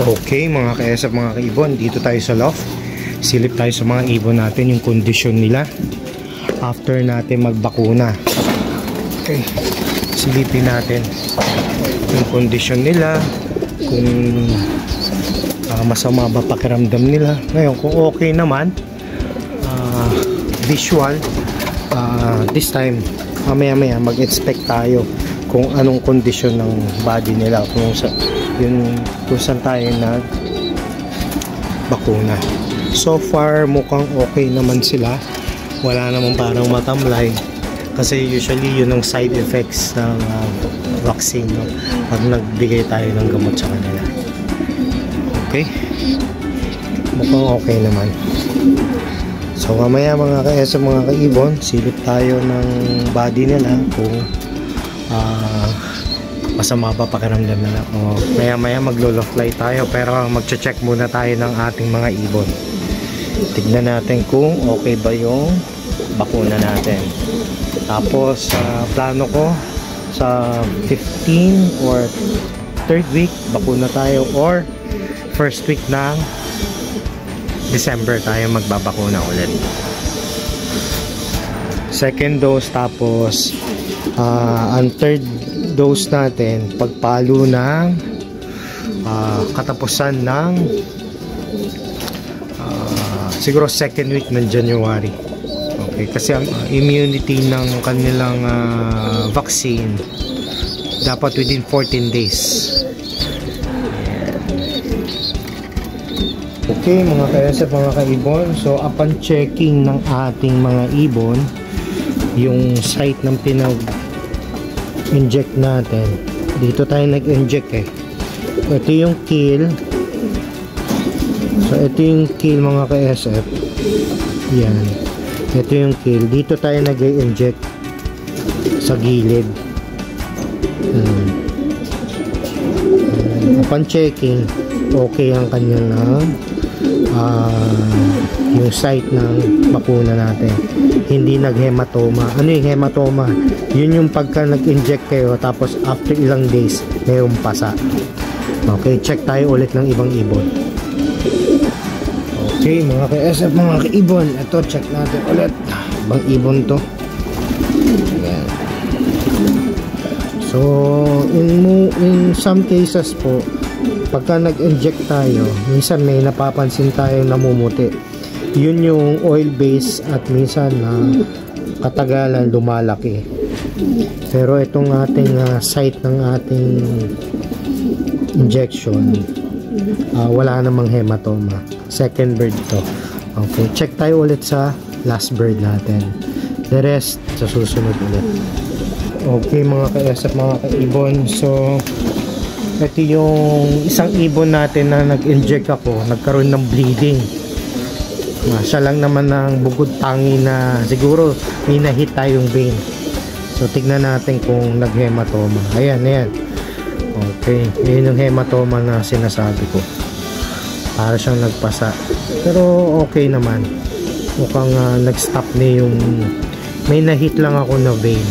Okay mga ka-SF, mga kaibon, dito tayo sa loft. Silip tayo sa mga ibon natin, yung kondisyon nila after natin magbakuna. Okay, silipin natin yung kondisyon nila, kung masama ba pakiramdam nila. Ngayon kung okay naman, visual, this time mamaya mag-expect tayo kung anong kondisyon ng body nila, kung saan tayo nag bakuna. So far mukhang okay naman sila, wala namang parang matamlay, kasi usually yun ang side effects ng vaccine, no? Pag nagbigay tayo ng gamot sa kanila. Okay, mukhang okay naman. So mamaya mga ka-SF, mga kaibon, silip tayo ng body nila kung masama pa pakiramdam nila. Maya maglo-low fly tayo, pero magche-check muna tayo ng ating mga ibon. Tignan natin kung okay ba yung bakuna natin. Tapos plano ko sa 15 or 3rd week bakuna tayo, or 1st week ng December tayo magbabakuna ulit. 2nd dose, tapos ang 3rd dose natin pagpalo ng katapusan ng siguro 2nd week ng January. Okay, kasi ang immunity ng kanilang vaccine dapat within 14 days. Okay mga ka-SF, mga kaibon, so upon checking ng ating mga ibon yung site ng pinag-inject natin, dito tayo nag-inject ito yung kill. So ito yung kill mga ka-SF, yan, ito yung kill, dito tayo nag-inject sa gilid. Upon checking, okay ang kanyang yung site ng bakuna natin, hindi naghematoma. Ano yung hematoma? Yun yung pagka nag-inject kayo tapos after ilang days mayroong pasa. Okay, check tayo ulit ng ibang ibon. Okay mga ka-SF, mga ka-ibon, ito check natin ulit ibang ibon to. Ayan. So in some cases po, pagka nag-inject tayo, minsan may napapansin tayong namumuti. Yun yung oil base, at minsan katagalan lumalaki. Pero itong ating site ng ating injection, wala namang hematoma. 2nd bird to. Okay, check tayo ulit sa last bird natin. The rest sa susunod ulit. Okay mga ka-SF, mga ka-ibon, so ito yung isang ibon natin na nag-inject ako, nagkaroon ng bleeding. Siya lang naman ng bukod tangi na siguro may nahit tayong vein. So tignan natin kung nag-hematoma. Ayan. Okay, yun yung hematoma na sinasabi ko. Para siyang nagpasa, pero okay naman. Mukhang nag-stop na yung, may nahit lang ako na vein.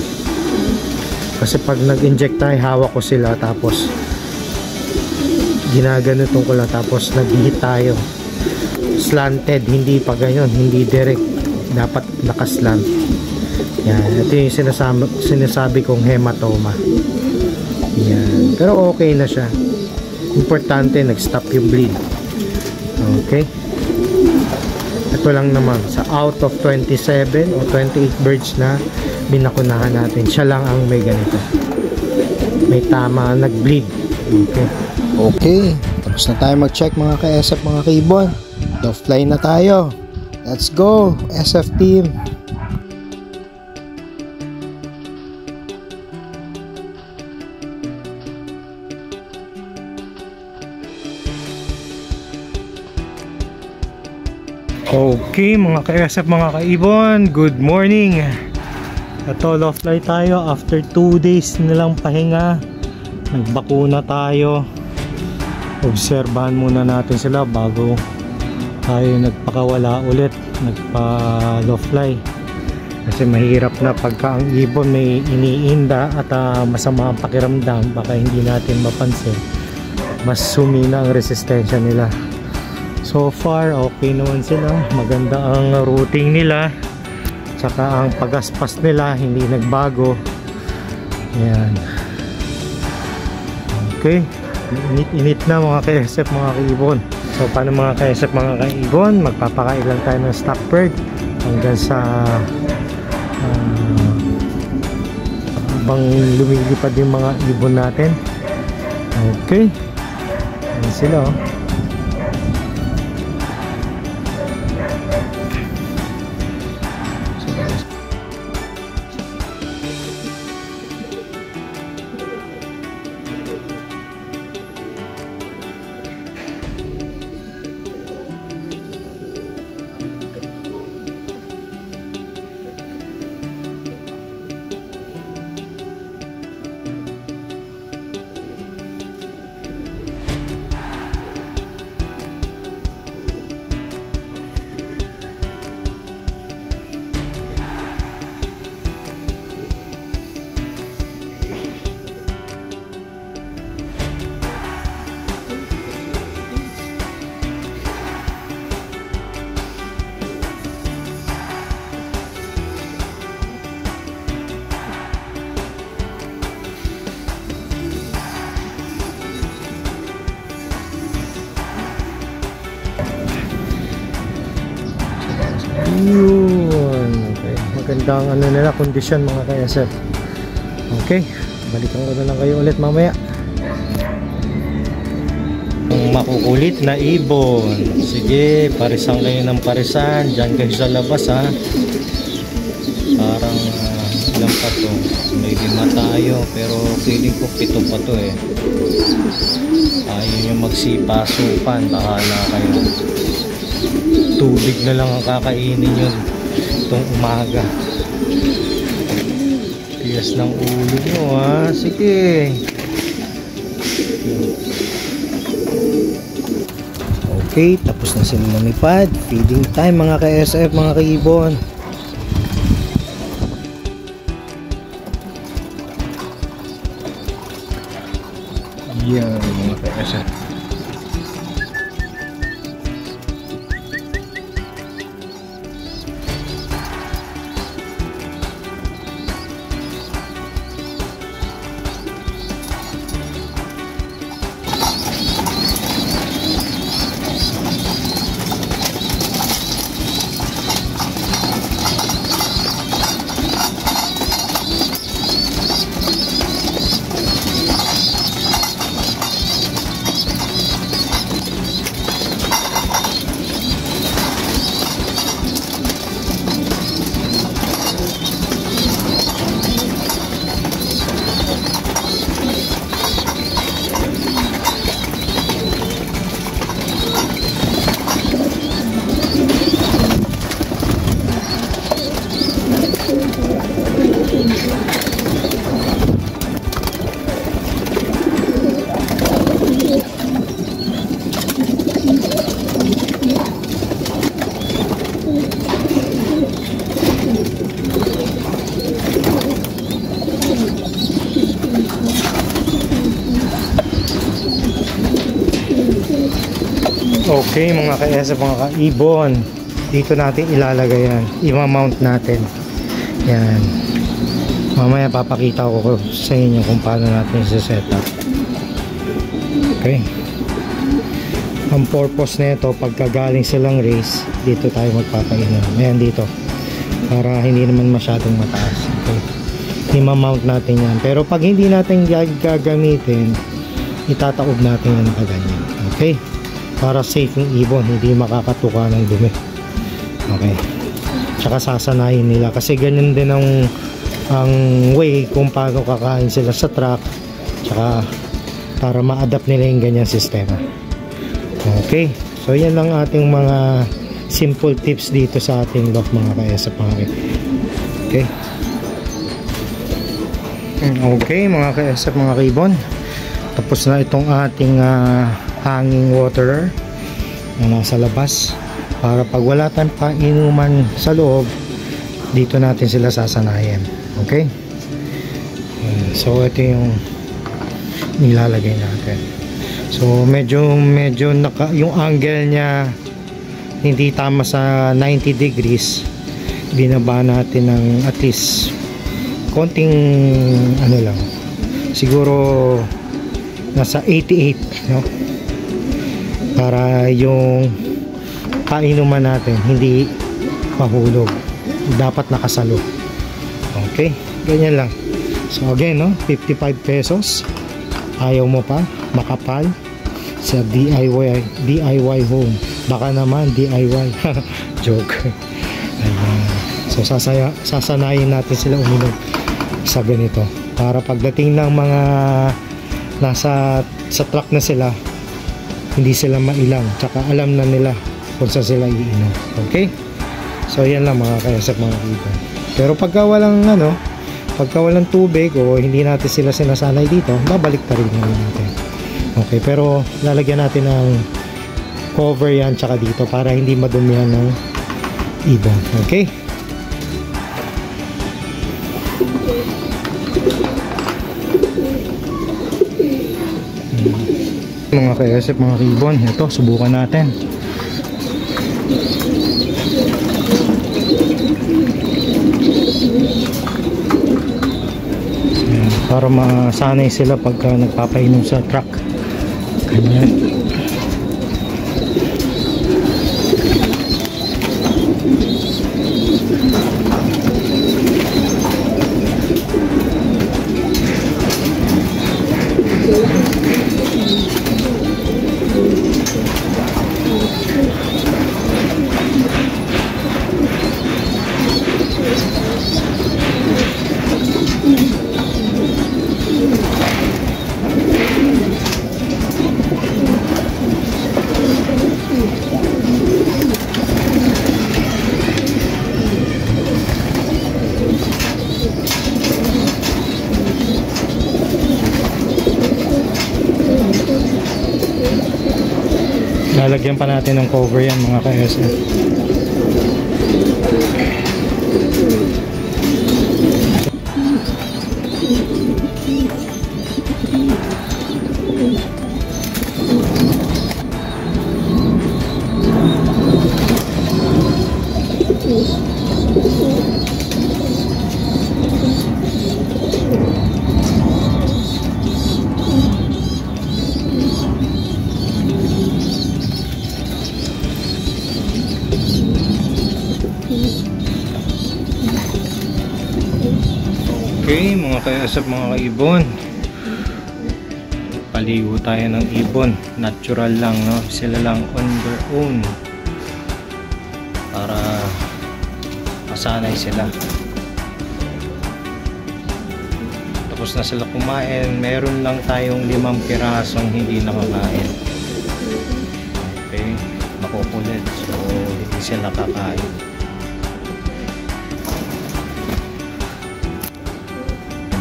Kasi pag nag-inject tayo, hawak ko sila, tapos ginaganitong ko lang, tapos nag-hit tayo slanted, hindi pa ganyan, hindi direct, dapat nakaslant. Yan, ito yung sinasabi kong hematoma. Yan, pero okay na siya. Importante nag-stop yung bleed. Okay, ito lang naman sa out of 27 o 28 birds na binakunahan natin, siya lang ang may ganito, may tama, nag-bleed. Okay, tapos na tayo mag-check mga ka-SF, mga kaibon. Offline na tayo. Let's go SF team. Okay mga ka-SF, mga kaibon, good morning. Ito, low fly tayo after 2 days nilang pahinga. Nagbakuna tayo. Obserbahan muna natin sila bago tayo nagpakawala ulit, nagpa-low fly. Kasi mahirap na pagka ang ibon may iniinda at masama ang pakiramdam, baka hindi natin mapansin. mas sumina ang resistensya nila. So far okay naman sila, maganda ang routing nila, tsaka ang pagaspas nila hindi nagbago. Yan. Okay, init na mga ka-SF mga kaibon. So paano mga ka-SF mga kaibon, magpapakain lang tayo ng stock bird hanggang sa habang lumilipad yung mga ibon natin. Okay, ayan sila oh. Yun. Okay. Magandang ano nila, kondisyon mga ka-SF. Okay, balikan ko na lang kayo ulit mamaya. Ang makukulit na ibon. Sige, parisan kayo ng parisan. Diyan kayo sa labas ha. Parang ilang pa to. May 5 tayo. Pero feeling ko 7 pa to eh. Ayaw nyo magsipasupan. Bahala kayo. Tubig na lang ang kakainin yun itong umaga. Tigas ng ulo nyo ha. Sige. Okay, tapos na sila lumipad. Feeding time mga ka-SF, mga kaibon. Yan mga ka-SF. Okay mga ka-SF, mga kaibon, dito natin ilalagay yan, i-mount natin yan. Mamaya papakita ko sa inyo kung paano natin i-set up. Okay, ang purpose na ito, pagkagaling silang race, dito tayo magpapainom. Ayan dito, para hindi naman masyadong mataas. Okay, i-mount natin yan, pero pag hindi natin gagamitin, itataob natin yan pa ganyan. Okay, para safe yung ibon, hindi makakatuka ng dumi. Okay, tsaka sasanayin nila kasi ganyan din ang way kung paano kakain sila sa truck, tsaka para ma-adapt nila yung ganyang sistema. Okay, so yan lang ating mga simple tips dito sa ating loft mga ka-SF. Okay, okay mga ka-SF, mga kaibon, tapos na itong ating hanging waterer na nasa labas, para pag wala tayong painuman sa loob, dito natin sila sasanayan. Okay, so ito yung nilalagay natin. So medyo yung angle niya hindi tama sa 90 degrees. Binaba natin ng at least konting ano lang, siguro nasa 88, no? Para yung kainuman natin hindi mahulog, dapat nakasalo. Okay, ganyan lang. So again, no, 55 pesos. Ayaw mo pa, makapal sa DIY home. Baka naman DIY. Joke. Ayan. So sasanayin natin sila uminom sa ganito para pagdating ng mga nasa sa truck na sila, hindi sila mailang, tsaka alam na nila kung saan sila iinom. Okay, so yan lang mga kayasap, mga kaibigan. Pero pagka walang tubig o hindi natin sila sinasanay dito, babalik ta rin natin. Okay, pero lalagyan natin ng cover yan tsaka dito para hindi madumihan ng ibon. Okay, mga ka-SF, mga ribbon, ito subukan natin. Ayan, para masanay sila pagka nagpapainom sa truck. Ganyan. Lalagyan pa natin ng cover yan mga ka-SF. Okay, mga kayasap, mga kaibon, paligo tayo ng ibon. Natural lang, no? Sila lang on their own para masanay sila. Tapos na sila kumain, meron lang tayong 5 pirasong hindi nakakain. Okay, makukulit, so hindi sila kakain.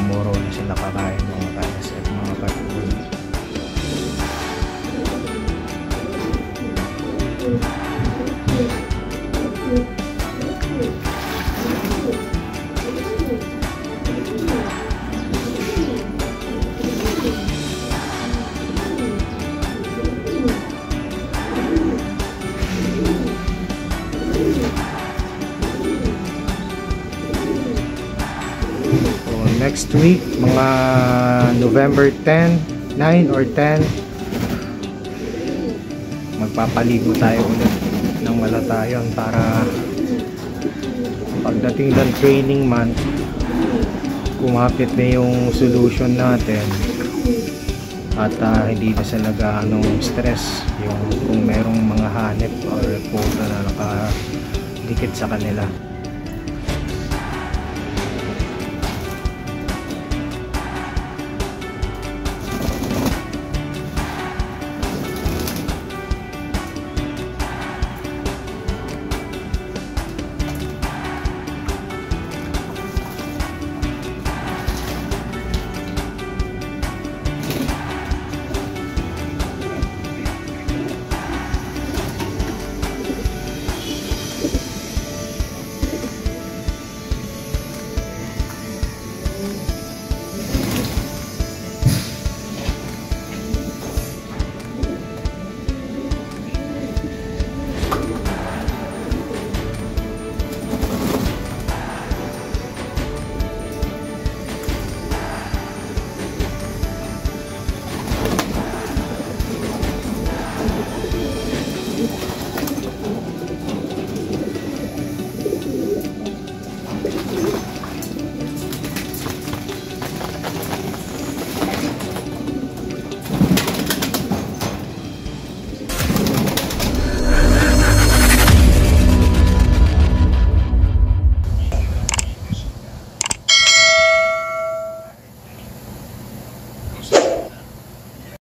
Moro na sila kakain mga kayasap, mga kaibigan. Next week, mga November 10, 9 or 10, magpapaligo tayo ulit ng Malatayon para pagdating ng training month, kumapit na yung solution natin at hindi na sila gaano stress yung kung merong mga hanip or quota na nakadikit sa kanila.